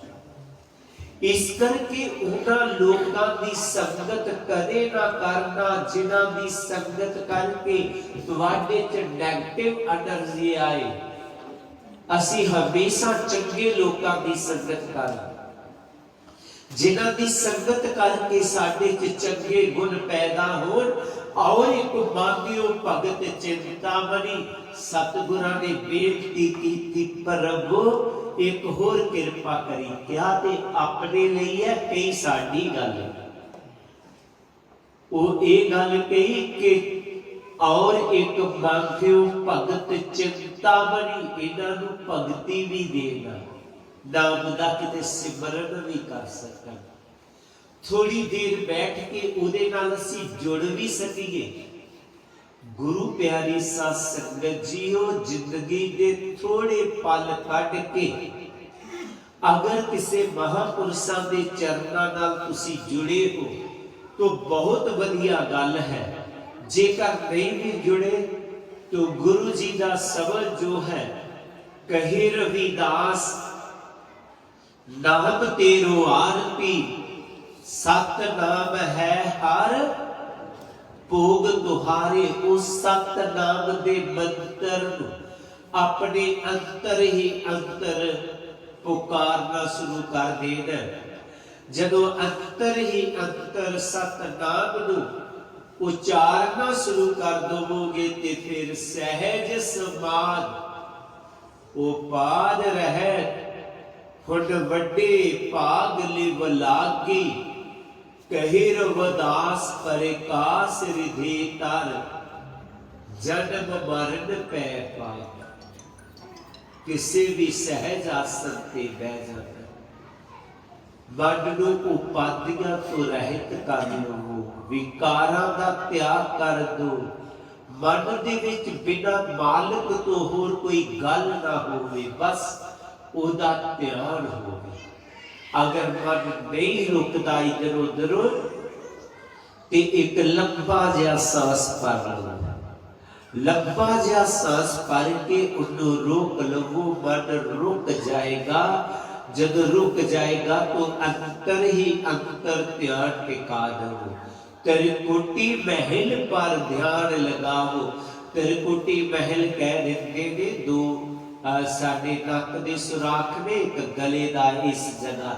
इस करके उन्हां लोकां दी संगत कदे ना करना जिन्हां दी संगत करके तुहाडे च नेगेटिव एनर्जी आए। असी हमेशा चंगे लोकां दी संगत करना, जिन्हां दी संगत करके साडे च चंगे गुण पैदा होण। और एक मांगियो भगत चिंतामणि सतगुरां ने बेनती की प्रभु एक होर किरपा करी। क्या ते अपने लिए है कई साडी गल वो ये गल कही कि और एक मांगियो भगत चिंतामणि इन्हां नूं भगती भी देना, नाम दा किते सिमरन भी कर सकन। थोड़ी देर बैठ के उहदे नाल असीं जुड़ भी सकीए। गुरु प्यारी साध संगत जीओ जिंदगी दे थोड़े पल कढ के अगर किसी महापुरुषां दे चरनां नाल तुसीं जुड़े हो तो बहुत वधिया गल है। जेकर नहीं भी जुड़े तो गुरु जी का शब्द जो है कहे रविदास नाम तेरो आरती सत नाम है हर भोग तुहारे। उस सत नाम दे मंत्र अपने अंतर ही अंतर पुकारना शुरू कर देना। जदों अंतर ही अंतर सत नाम नूं उचारना शुरू कर दोगे ते फिर सहज समाध उपाद रहे हुण वड्डे भाग लिव लागी। कहे रविदास परिकास रिधे तर जन्म मरण पै पाए। किसी भी सहज आसन ते बह जाना, मन नूं उपाधियां तो रहित कर लवो, विकारां दा त्याग कर दो। मन दे विच बिना मालिक तो होर कोई गल ना होवे, बस ओदा ध्यान होवे। अगर मन नहीं रुकदा इधर उधर ते एक लंबा जिहा सांस भर लो, लंबा जिहा सांस भर के उन्हें रोक लवो। मन रुक जाएगा, जब रुक जाएगा तो अंतर ही अंतर ध्यान टिका दो। त्रिकुटी महल पर ध्यान लगाओ। त्रिकुटी महल कह देते ने दो साडे नक दे सुराख ने एक गले दा इस जगह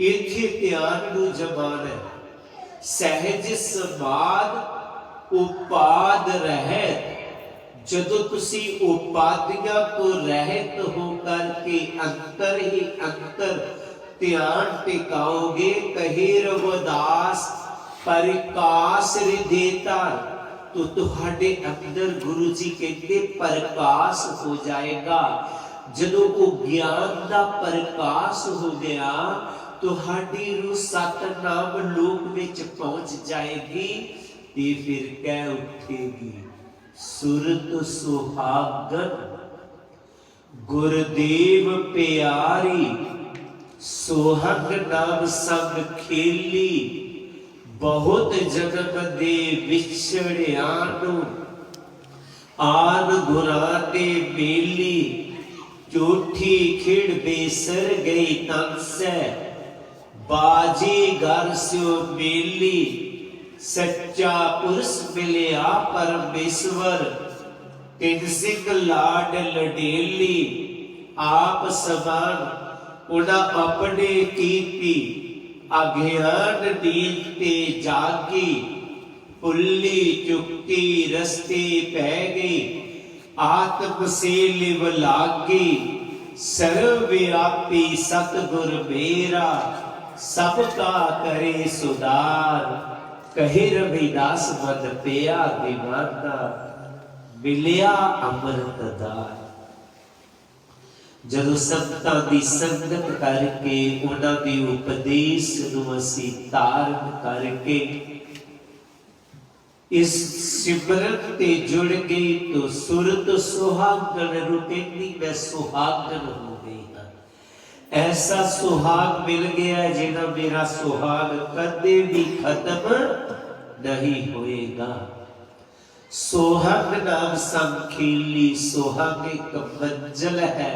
इत्थे ध्यान नूं जमाना है। सहज समाध उपाद रहत। जदों तुसी उपाधियां तो रहत होकर के अंतर ही अंतर ध्यान टिकाओगे। कहे रविदास प्रकाश रिधेता तो तुहाडे अंदर गुरु जी कहते प्रकाश हो जाएगा। जदों वो ज्ञान का प्रकाश हो गया तुहाडी रूह सतनाम लोक विच पहुंच जाएगी। ते फिर कह उठेगी सुरत सुहागन गुरदेव प्यारी। सोहग नाम संग खेली बहुत जन्म दे विछड़िया नूं आन गुरां दे मेली। झूठी खिड़ बेसर गई तन से बाजी घर स्यो मेली। सच्चा पुरुष मिलिया परमेश्वर, तिन सिंह लाड लडेली, आप समान उना अपने कीती, अज्ञान नींद ते जागी, पुल्ली चुकी रस्ते पै गई, आत्म से लिव लागी, सर्वव्यापी सतगुर मेरा, सबका करे सुधार। कहे रविदास मन पिया दीवाना, मिलिया अमृत दार। जदों संतां दी संगत करके उन्हां दी उपदेश नूं असीं धारण करके इस सिमरन ते जुड़ गई तो सुरत सुहागन रुकेंदी मैं सुहागन हो गई हाँ। ऐसा सुहाग मिल गया जिन्हें मेरा सुहाग कदे भी खत्म नहीं होएगा। सोहग नाम संखीली, सोहग एक मंजिल है।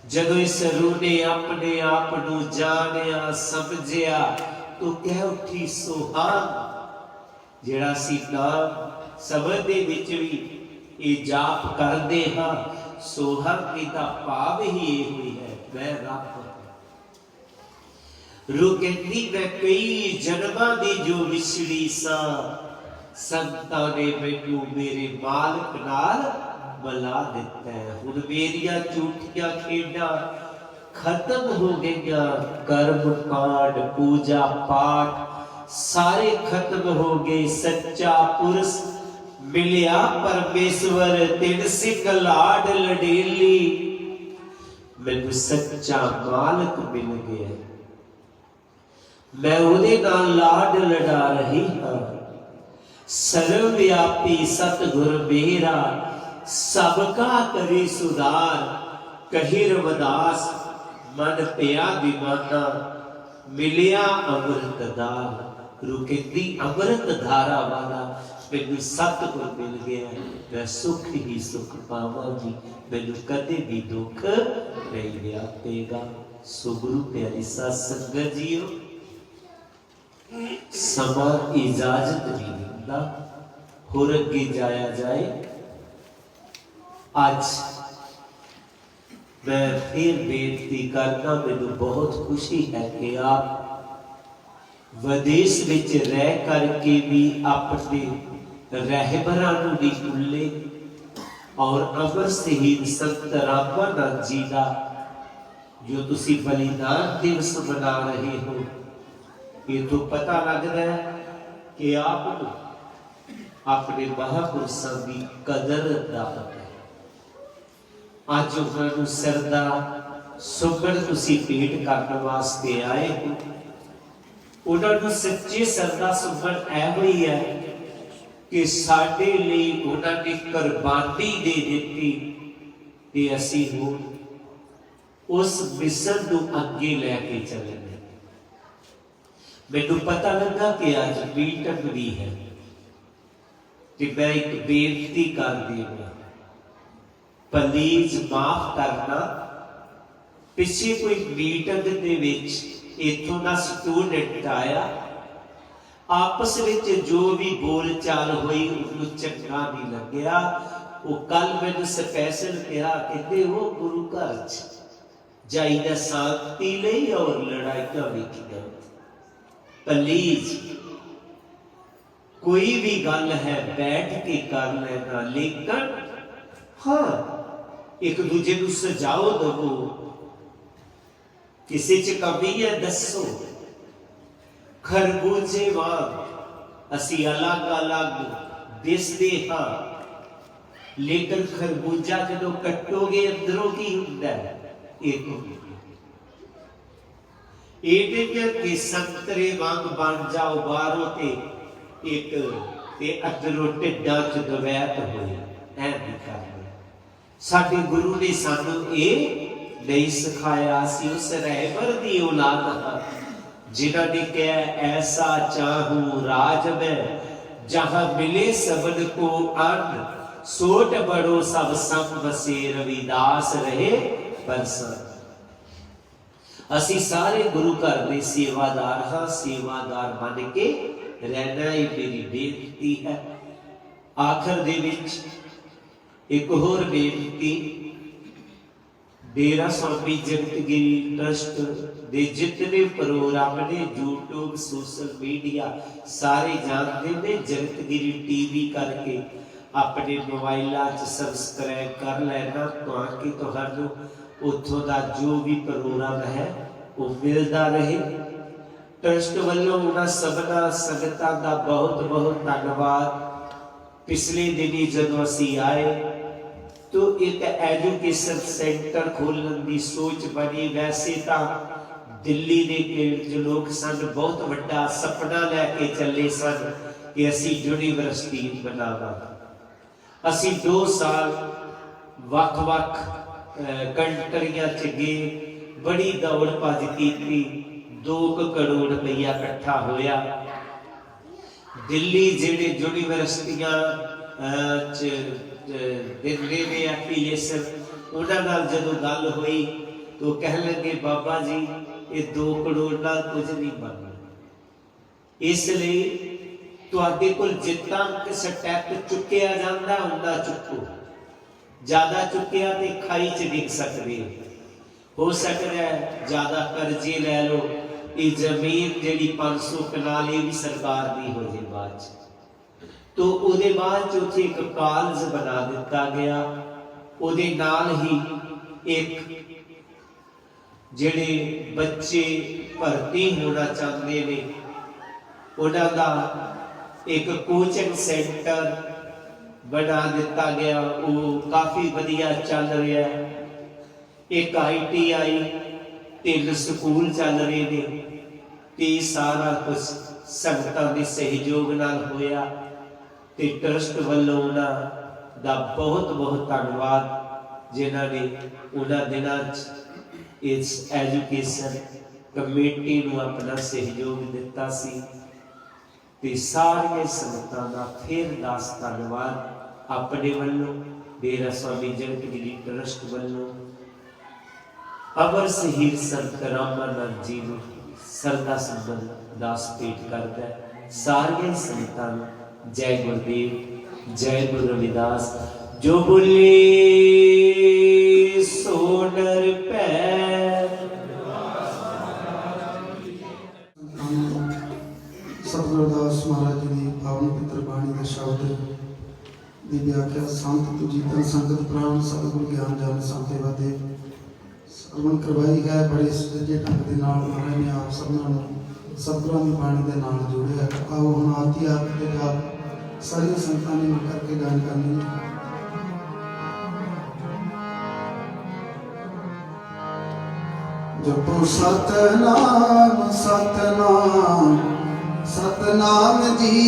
जदों इस रूह ने अपने आप नूं जानिया समझिया तो कह उठी सुहाग। जिहड़ा असीं नाम शब्द दे विच भी ये जाप करदे हां, सोहग दा भाव ही ये है, मैं रब। रूह कहती मैं कई जन्मां दी जो विछड़ी सा, संतां ने मैनू मेरे मालक नाल मिला दिता है। हुण मेरियां झूठियां खेडां खत्म हो गईयां, कर्म कांड पूजा पाठ सारे खत्म हो गए। सच्चा पुरुष मिलिया परमेश्वर, तिन सिंह लाड लडेली, मैनू सच्चा मालक मिल गया। मैं उहदे नाल लाड लड़ा रही हां। सर्वव्यापी सतगुर मेरा, सबका करे सुधार। कही रविदास मन पिया दीवाना, मिलिया अमृत दार। रूह कहती अमृत धारा वाला मैनू सतगुर मिल गया, मैं सुख ही सुख पावांगी, मैनू कदे भी दुख नहीं व्यापेगा। सो गुरु प्यारी साध संगत जीओ, समा इजाजत नहीं दिंदा, होर अगे जाया जाए। अज मैं फिर बेनती करना, मैनू बहुत खुशी है कि आप विदेश विच रह करके भी अपने रहबरां नूं नहीं भुल्ले और अमर शहीद संत रामानंद जी का जो तुसी बलिदान दिवस मना रहे हो, ये तो पता लगता है कि आपको अपने महापुरुषों की कदर का पता है। अज उन्होंने सरदा सुगड़ तुसी भेंट करने वास्ते आए हो। उन्होंने सच्चे सरदा सुगड़ एवं ही है कि साडे लिए उन्होंने कुर्बानी दे दी ते असीं हुण उस मिशन नूं अगे लैके चले। मैनू पता लगा कि अज मीटिंग भी है कि मैं एक बेनती कर देना, प्लीज माफ करना। पिछे कोई मीटिंग दे विच इत्थों दा स्टूडेंट आया, आपस विच जो भी बोल चाल हुई उसनूं चंगा नहीं लग्या। वो कल मैनूं स्पैशल कहा कहते वो गुरु घर च जाईदा शांति लई और लड़ाइयां वेखियां। प्लीज कोई भी गल है बैठ के कर लेना, लेकिन हाँ एक दूजे को सजाओ दवो, किसी च कमी है दसो। खरबूजे वांग असी अलग अलग दिसदे हां, लेकिन खरबूजा जदों कट्टोगे अंदरों की हुंदा है, एक के संतरे वांग बन जाओ बाहरों ते एक ते अंदरों ढिड्डां च दवैत होए। ऐ नहीं करना। साडे गुरु ने सानू ये नहीं सिखाया। असीं उस रहबर दी औलाद हां जिन्हां ने कहा ऐसा चाहूं राज में जहां मिले सबन को अन्न, सोट बड़ो सब संग बसे रविदास रहे बरसा। असी सारे गुरु घर दे सेवादार हाँ, सेवादार बन के रहना, ये मेरी बेनती है। आखिर दे विच एक होर बेनती, डेरा स्वामी जगतगिरी ट्रस्ट दे जितने प्रोग्राम ने यूट्यूब सोशल मीडिया सारे जानते ने, जगतगिरी टीवी करके अपने मोबाइलों च सबसक्राइब कर लेना, ताकि तुहानू उत्थों का जो भी प्रोग्राम है वो मिलता रहे। ट्रस्ट वालों उन्होंने सबना संगतां का बहुत बहुत धन्यवाद। पिछले दिनी जदों असीं आए तो एक एजुकेशन सेंटर खोलने की सोच बनी। वैसे तो दिल्ली के पिंड जो लोग सन बहुत बड़ा सपना लैके चले सन कि असी यूनिवर्सिटी बनावांगे। असी 2 साल वख-वख कंट्रियां च गए, बड़ी दौड़ भज की, 2 करोड़ रुपया इकट्ठा होया। दिल्ली जिहड़े यूनिवर्सिटियां दिल्ली में एफिलिएशन, उन्होंने जदों गल हुई तो कह लगे बाबा जी ये 2 करोड़ नाल कुछ नहीं बनना, इसलिए तुहाडे कोल जितना स्टैप चुकिया जाता उन्ना चुको, ज्यादा चुकिया तो खाई च डिग सकते हो सकता है, ज्यादा कर्जे लै लो, ये जमीन जी 500 कनाल ये भी सरकार की हो जाए बाद। तो उहदे बाद उत्थे एक कॉलेज बना दिता गया, उहदे नाल ही एक जिहड़े बच्चे भर्ती होना चाहते हैं उन्हां दा एक कोचिंग सेंटर बना दिता गया, वो काफ़ी वधिया चल रहा है। एक ITI, 3 स्कूल चल रहे हैं, तो सारा कुछ संगतां दे सहयोग नाल होया। ते ट्रस्ट वालों उन्हां दा बहुत बहुत धन्यवाद जिन्हां ने उन्हां दिनां इस एजुकेशन कमेटी नूं अपना सहयोग दिता सी। ते सारियां संगतां दा फिर 10 धन्यवाद अपने वालों, डेरा स्वामी जगतगिरी ट्रस्ट वालों। अमर शहीद संत रामानंद जी नूं सरदा संबंध दास भेंट करदा है। सारियां संगतां नूं जय गुरुदेव, जय गुरु रविदास। जो बोले सो नर पैर। सतगुरुदास महाराज जी की पावन पितर बाणी के शब्द की व्याख्या संत तुजीतन संगत प्राण सतगुरु ज्ञान जान संतेवा दे सरवण करवाई है। बड़े सुचजे ढंग के नाल महाराज ने आप सबनों सतगुरां की बाणी के नाल जोड़िया। आओ हम आती आप के जाप सारी संतां ने मिल करके गान करनी है। जपो सतनाम सतनाम सतनाम जी,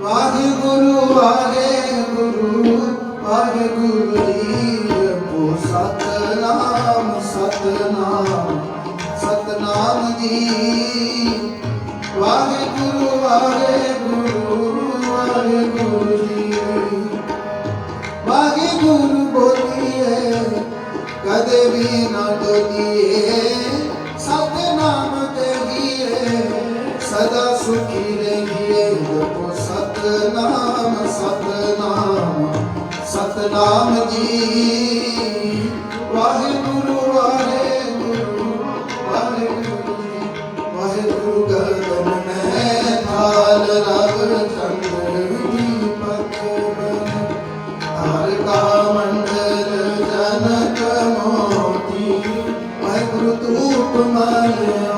वाहिगुरु वाहिगुरु वाहिगुरु जी। जपो सतनाम सतनाम सतनाम जी, वाहिगुरु वाहिगुरु वाहिगुरु जी। वाहिगुरु बोलिए कदे भी न डोलिए, सतनाम कहिए सदा सुखी रहिए। जपो सतनाम सतनाम सतनाम जी, वाहिगुरु वाहिगुरु वाहिगुरु जी। वाहिगुरु गगन में थाल रव चंद्र दीपक बन, तारका मंडल जनक मोती। वाहिगुरु धूप माया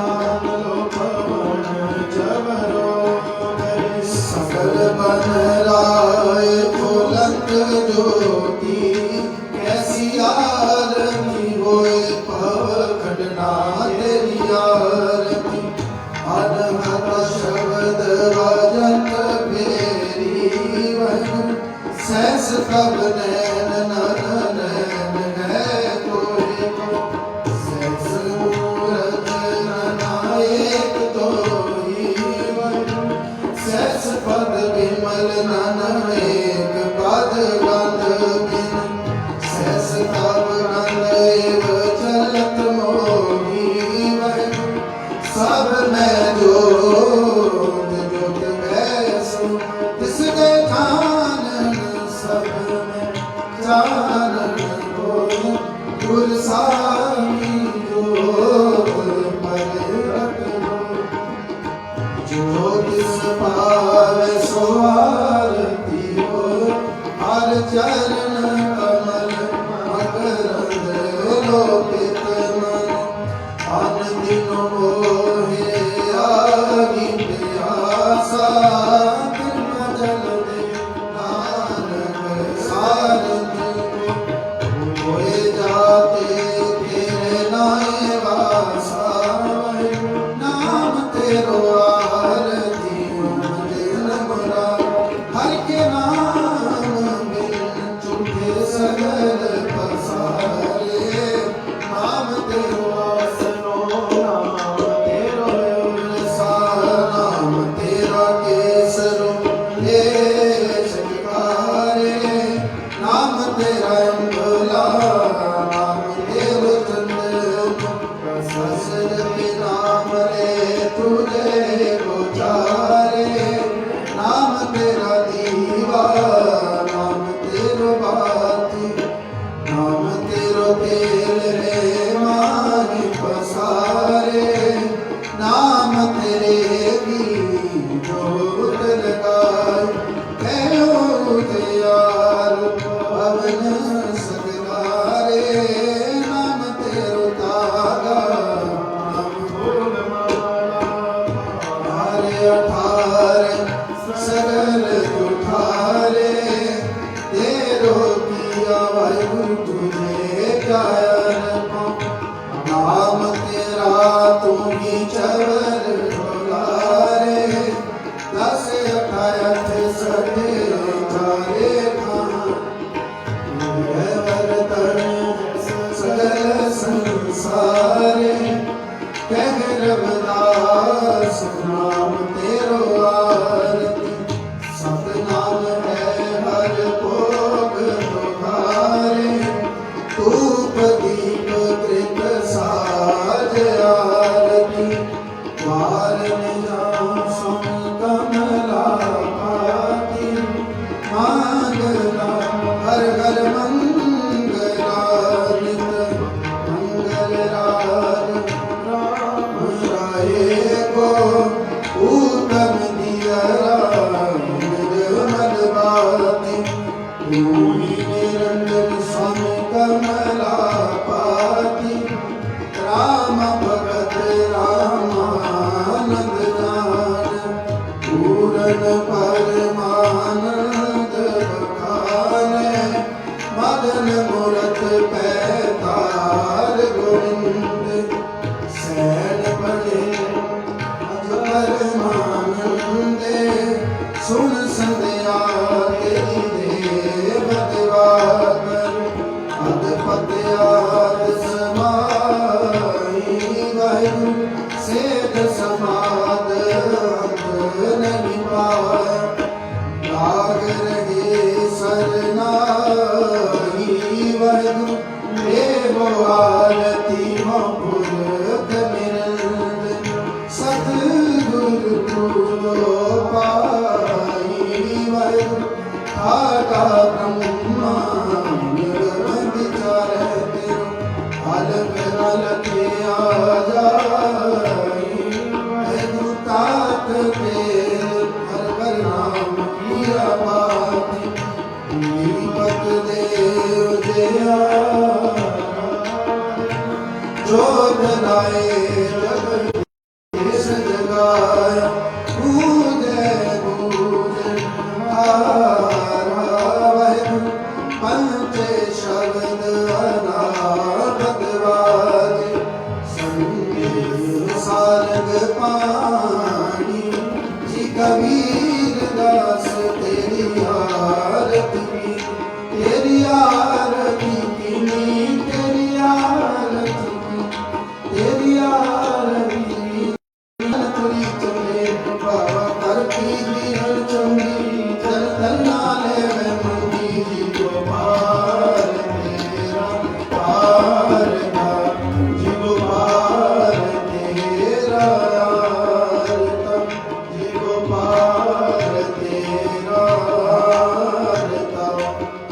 सकल बन राय फुलंत ज्योति। कैसी आरती होए भव खंडना तेरी आरती। अनहद शब्द भजन फेरी, सहस कब नैन नन नैन है कोई को। सहस मूरत नायक तोही, सहस पद विमल नन एक पद गंध बिन। सहस तब गंध एव चलत मोही, सब में जो सो आरती हो हर चरण कमल मकरंद लोकित मन अन दिन मोहे आगी प्यासा कृपा जल दे नानक सारथी होए जाते तेरे नाए वासा नाम तेरो आरती दिन मरा हर के नाम बिन झूठे सगल पसारे नाम तेरो आसनो नाम तेरो सा नाम तेरा केसरो ले शनिवारे नाम तेरा अंबला नाम तेरो चंद्र ससर के नाम रे तुझे गोचारे नाम तेरा दीवा नाम तेरो बाती नाम तेरो तेल रे माही पसारे नाम तेरे की जोत लगाए कहो दयाल पवन सगलारे नाम तेरो तागा नाम भोग माला हारे अठारे सगल उठारे तेरो किया वाहिगुरु तुझे गाया नाम तेरा तू ही चवर ढोलारे दस अठायठ सठे चारे वरतन सगल संसारे कह रविदास नाम तेरो आरती सतनाम है हर भोग तुम्हारे धूप दीप कृत साज आरती द्वार में जाऊं सुन कमला पाती मांगला हर घर मंगला नित मंगल राज राम राये को उत्तम दिया निर्मल बाती भूमि निरंजन स्वामी कमला पाती राम भगत रामानंद जान पूरन परमानंद बखाने मदन मूरत पैतार गोविंद सैन बड़े परमानंदे सुन संध्या तेरी देव दिवाकर अदपत आद समाई वाहिगुरु सेठ समाद अंत नहीं पाए लाग रहे सरनाई वाहिगुरु देवो आरती पुरख निरंजन सतगुरु पूजो पाई वाहिगुरु ठाका ब्रह्मा निर्मल विचार तेरो हल बिरल के आ जाई वाहिगुरु तात तेरे हर हर नाम किया बाती दीपक देव जया जो जलाए जग देश जगाया पूजे पूजे हारा वाहिगुरु पंचे शब्द अनाथ वाजे संगे सारग पानी जी कबीर दास तेरी आरती की तेरी आरती की तेरी आरती की तेरी आरती तुरी चले बाबा कर की हर चंगी चल तन्नाले में मंगी जी को पार तेरा पार का जी को पार तेरा जी को पार तेरा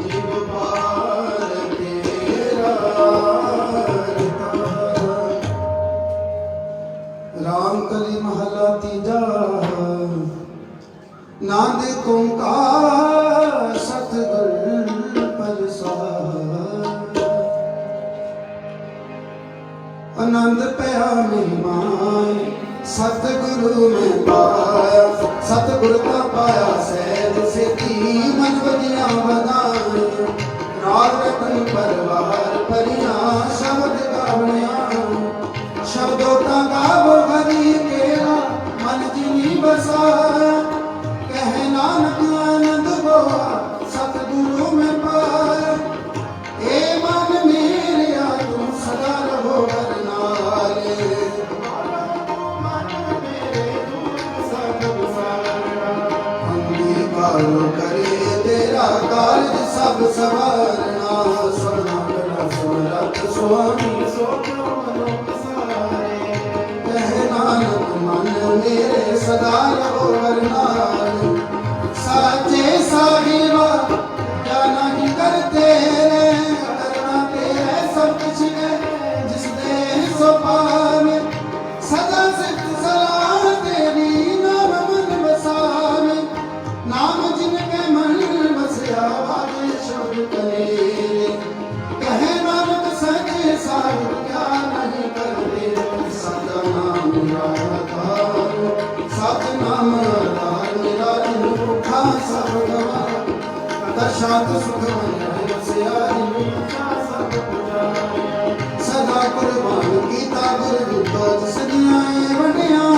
जी को पार तेरा राम कली महला तीजा नांद एक ओंकार सतगुर प्रसाद आनंद पया मेहमान सतगुरु में पाया सतगुरु का पाया सैद सिद्धि मन बदिया बनाए राग रतन परवार परिया शब्द गावणिया शब्दों का गावो हरि केरा मन जिनी बसाया कह नानक आनंद बोआ सतगुरु में पाया ए मन मेरे तुम सदा रहो बरनाले अंगीकारो करे तेरा कार्य सब सवारना सुना बड़ा सुरत स्वामी सो मनो सारे कह नानक मन मेरे सदा रहो बरनाले साचे साहिबा क्या नहीं करते करना तेरे सब कुछ है जिस दे सो पावे सदा सिद्ध सलाह तेरी नाम मन बसावे नाम जिनके मन बसया वाजे शब्द करे कहे नानक सचे साहिब क्या नहीं करते सदा नाम निराधार सत नाम आधार निराजन भूखा सब गवार दशात सुख मन बसया भूखा सब पुजारे सदा कुर्बान कीता गुरु तो जिसदियां वडियां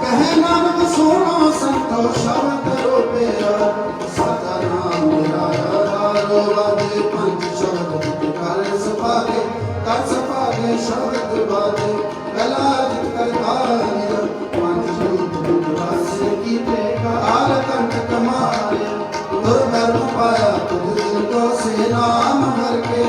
कहे नानक सोना संतो शब्द रो पेरा सदा नाम निराधारो वादे पंच शब्द कर सपागे शब्द बादे गला जित करता निर पंच शब्द वासे की काल कंठ कमारे दुर्धर्म पाया तुझ को से नाम हर के